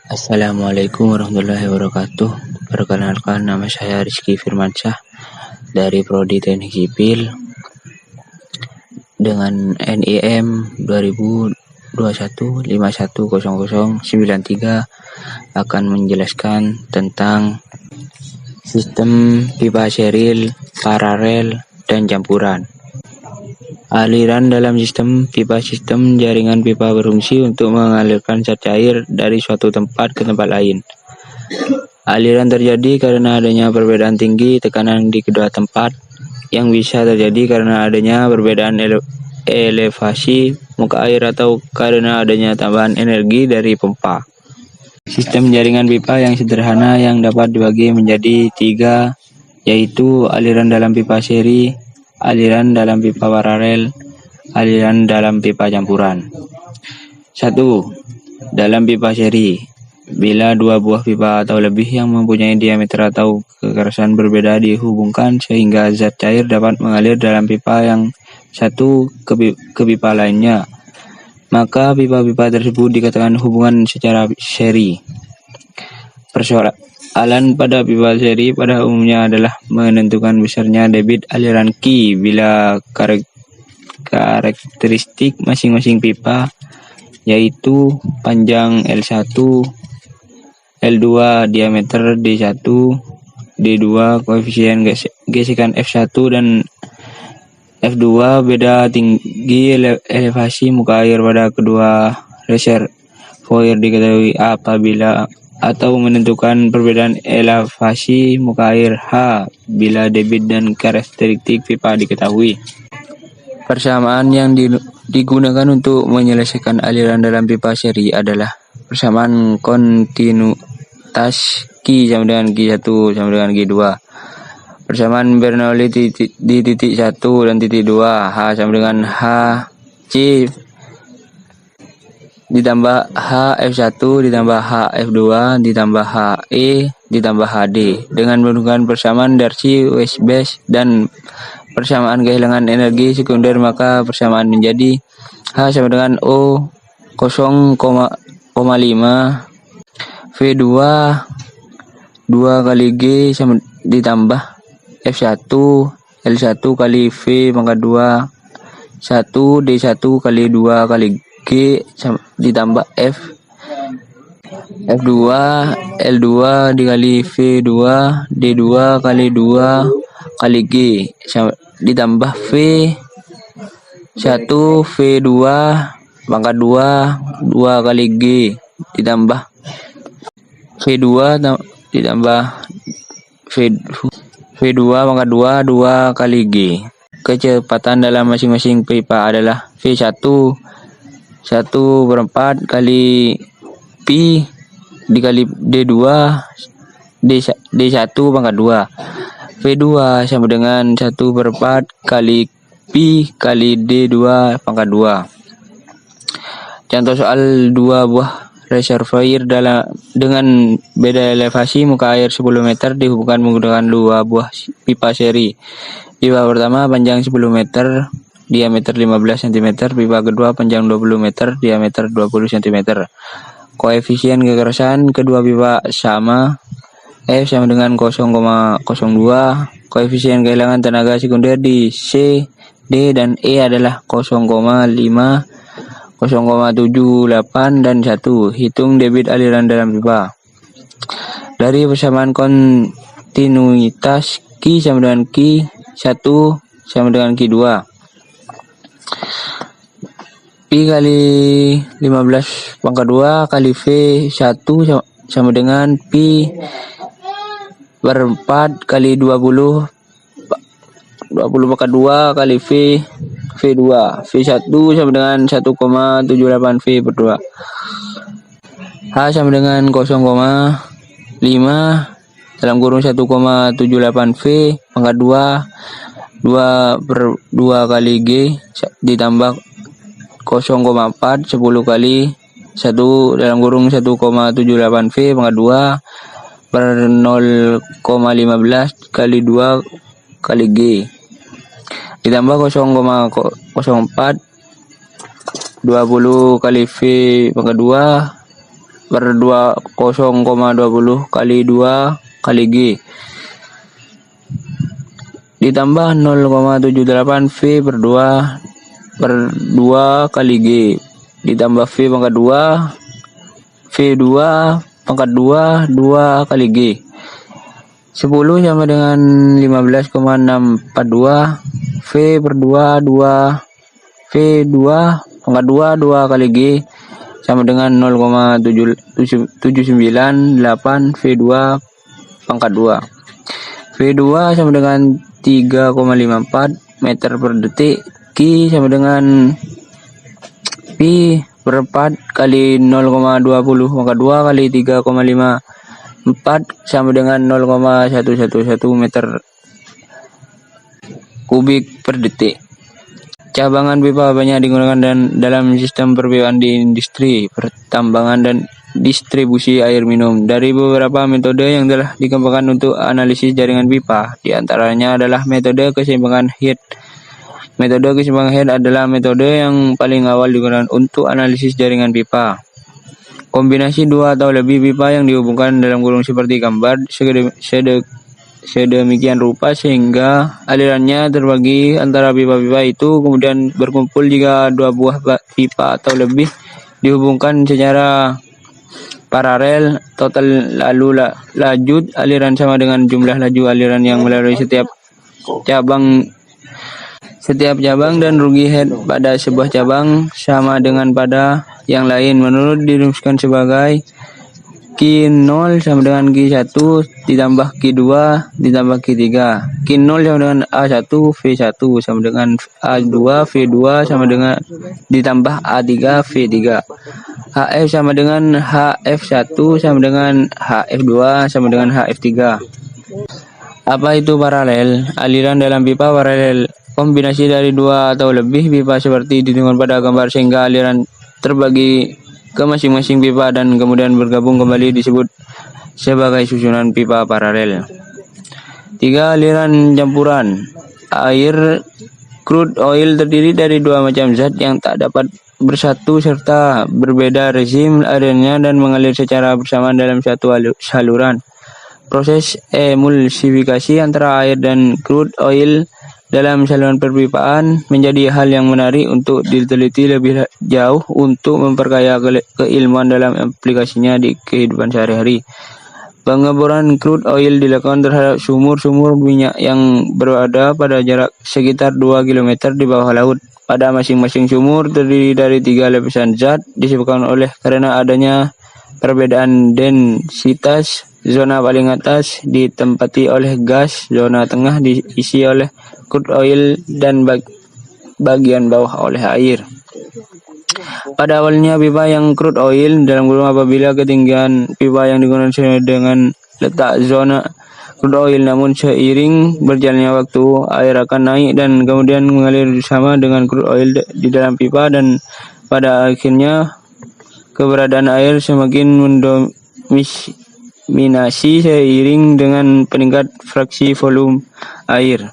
Assalamualaikum warahmatullahi wabarakatuh. Perkenalkan, nama saya Rizky Firmansyah dari Prodi Teknik Sipil dengan NIM 2021 510093 akan menjelaskan tentang sistem pipa seril, paralel, dan campuran. Aliran dalam sistem jaringan pipa berfungsi untuk mengalirkan zat cair dari suatu tempat ke tempat lain. Aliran terjadi karena adanya perbedaan tinggi tekanan di kedua tempat, yang bisa terjadi karena adanya perbedaan elevasi muka air atau karena adanya tambahan energi dari pompa. Sistem jaringan pipa yang sederhana yang dapat dibagi menjadi 3, yaitu aliran dalam pipa seri, aliran dalam pipa paralel, aliran dalam pipa campuran. 1. Dalam pipa seri, bila dua buah pipa atau lebih yang mempunyai diameter atau kekerasan berbeda dihubungkan sehingga zat cair dapat mengalir dalam pipa yang satu ke pipa lainnya, maka pipa-pipa tersebut dikatakan hubungan secara seri. Persoalan pada pipa seri pada umumnya adalah menentukan besarnya debit aliran Q bila karakteristik masing-masing pipa, yaitu panjang L1, L2, diameter D1, D2, koefisien gesekan F1 dan F2, beda tinggi elevasi muka air pada kedua reservoir diketahui apabila, atau menentukan perbedaan elevasi muka air H bila debit dan karakteristik pipa diketahui. Persamaan yang digunakan untuk menyelesaikan aliran dalam pipa seri adalah persamaan kontinuitas Q sama dengan Q1 sama dengan Q2. Persamaan Bernoulli di titik 1 dan titik 2, H sama dengan HC ditambah HF1 ditambah HF2 ditambah HE ditambah HD. Dengan menggunakan persamaan Darcy-Weisbach dan persamaan kehilangan energi sekunder, maka persamaan menjadi H sama dengan O 0,5 V2 2 kali G sama ditambah F1 L1 kali V pangkat 2 1 D1 kali 2 kali G ditambah F2 L2 dikali V2 D2 kali 2 kali G ditambah V1 V2 pangkat 2 2 kali G ditambah V2 ditambah V2 pangkat 2 2 kali G. Kecepatan dalam masing-masing pipa adalah V1 1/4 kali Pi dikali D2 D1 pangkat 2. V2 sama dengan 1/4 kali Pi kali D2 pangkat 2. Contoh soal 2 buah reservoir dengan beda elevasi muka air 10 meter dihubungkan menggunakan 2 buah pipa seri. Pipa pertama panjang 10 meter, diameter 15 cm, pipa kedua panjang 20 meter, diameter 20 cm. Koefisien kekerasan kedua pipa sama, F sama dengan 0,02. Koefisien kehilangan tenaga sekunder di C, D, dan E adalah 0,5, 0,78, dan 1. Hitung debit aliran dalam pipa. Dari persamaan kontinuitas Q sama dengan Q1 sama dengan Q2. Pi kali 15 pangkat 2 kali V1 sama dengan Pi per 4 kali 20 pangkat 2 kali V2. V1 sama dengan 1,78 V per 2. H sama dengan 0,5 dalam kurung 1,78 V pangkat 2 2 kali G ditambah 0,4 10 kali 1 dalam kurung 1,78 V pangkat 2 per 0,15 kali 2 kali G ditambah 0,04 20 kali V pangkat 2 per 20,20 kali 2 kali G ditambah 0,78 V per 2 kali G ditambah V pangkat 2 V2 pangkat 2 kali G 10 sama dengan 15,642 V per 2 V2 pangkat 2 kali G sama dengan 0,798 V2 pangkat 2 V2 sama dengan 3,54 meter per detik. Q sama dengan Pi per 4 kali 0,20 pangkat 2 kali 3,54 sama dengan 0,111 meter kubik per detik. Cabangan pipa banyak digunakan dalam sistem perpipaan di industri, pertambangan, dan distribusi air minum. Dari beberapa metode yang telah dikembangkan untuk analisis jaringan pipa, di antaranya adalah metode keseimbangan Head. Metode keseimbangan Head adalah metode yang paling awal digunakan untuk analisis jaringan pipa. Kombinasi dua atau lebih pipa yang dihubungkan dalam gulung seperti gambar sedemikian rupa sehingga alirannya terbagi antara pipa-pipa itu, kemudian berkumpul jika dua buah pipa atau lebih dihubungkan secara paralel. Total laju aliran sama dengan jumlah laju aliran yang melalui setiap cabang dan rugi head pada sebuah cabang sama dengan pada yang lain. Menurut dirumuskan sebagai Q0 sama dengan Q1 ditambah Q2 ditambah Q3. Q0 sama dengan A1 V1 sama dengan A2 V2 sama dengan ditambah A3 V3. HF sama dengan HF1 sama dengan HF2 sama dengan HF3. Apa itu paralel? Aliran dalam pipa paralel kombinasi dari dua atau lebih pipa seperti ditunjukkan pada gambar sehingga aliran terbagi ke masing-masing pipa dan kemudian bergabung kembali disebut sebagai susunan pipa paralel. 3. Aliran campuran. Air crude oil terdiri dari dua macam zat yang tak dapat bersatu serta berbeda rezim alirannya dan mengalir secara bersamaan dalam satu saluran. Proses emulsifikasi antara air dan crude oil dalam saluran perpipaan menjadi hal yang menarik untuk diteliti lebih jauh untuk memperkaya keilmuan dalam aplikasinya di kehidupan sehari-hari. Pengeboran crude oil dilakukan terhadap sumur-sumur minyak yang berada pada jarak sekitar 2 km di bawah laut. Pada masing-masing sumur terdiri dari 3 lapisan zat disebabkan oleh karena adanya perbedaan densitas. Zona paling atas ditempati oleh gas, zona tengah diisi oleh crude oil dan bagian bawah oleh air. Pada awalnya pipa yang crude oil dalam gulung apabila ketinggian pipa yang digunakan sesuai dengan letak zona crude oil, namun seiring berjalannya waktu air akan naik dan kemudian mengalir bersama dengan crude oil di dalam pipa dan pada akhirnya keberadaan air semakin mendominasi seiring dengan peningkat fraksi volume air.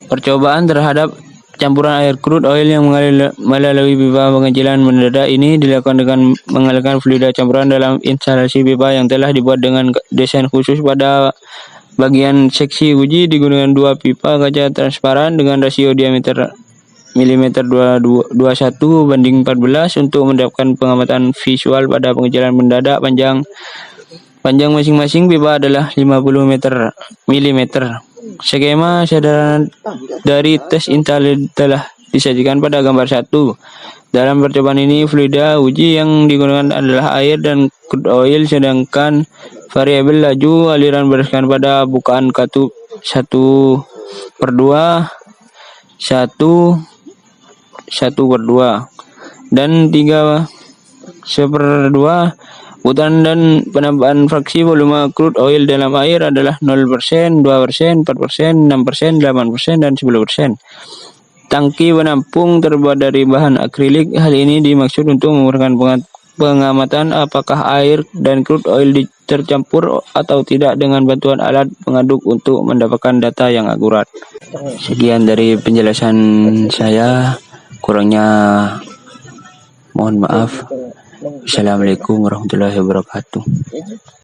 Percobaan terhadap campuran air crude oil yang mengalir melalui pipa pengecilan mendadak ini dilakukan dengan mengalirkan fluida campuran dalam instalasi pipa yang telah dibuat dengan desain khusus. Pada bagian seksi uji digunakan dua pipa kaca transparan dengan rasio diameter mm 21 banding 14 untuk mendapatkan pengamatan visual pada pengecilan mendadak. Panjang masing-masing pipa adalah 50 mm. Skema sederhana dari tes install telah disajikan pada gambar 1. Dalam percobaan ini, fluida uji yang digunakan adalah air dan crude oil, sedangkan variabel laju aliran berdasarkan pada bukaan katup 1/2, 1/2, dan 3/2. Putaran dan penambahan fraksi volume crude oil dalam air adalah 0%, 2%, 4%, 6%, 8%, dan 10%. Tangki penampung terbuat dari bahan akrilik. Hal ini dimaksud untuk memudahkan pengamatan apakah air dan crude oil tercampur atau tidak dengan bantuan alat pengaduk untuk mendapatkan data yang akurat. Sekian dari penjelasan saya, kurangnya mohon maaf. Assalamualaikum warahmatullahi wabarakatuh.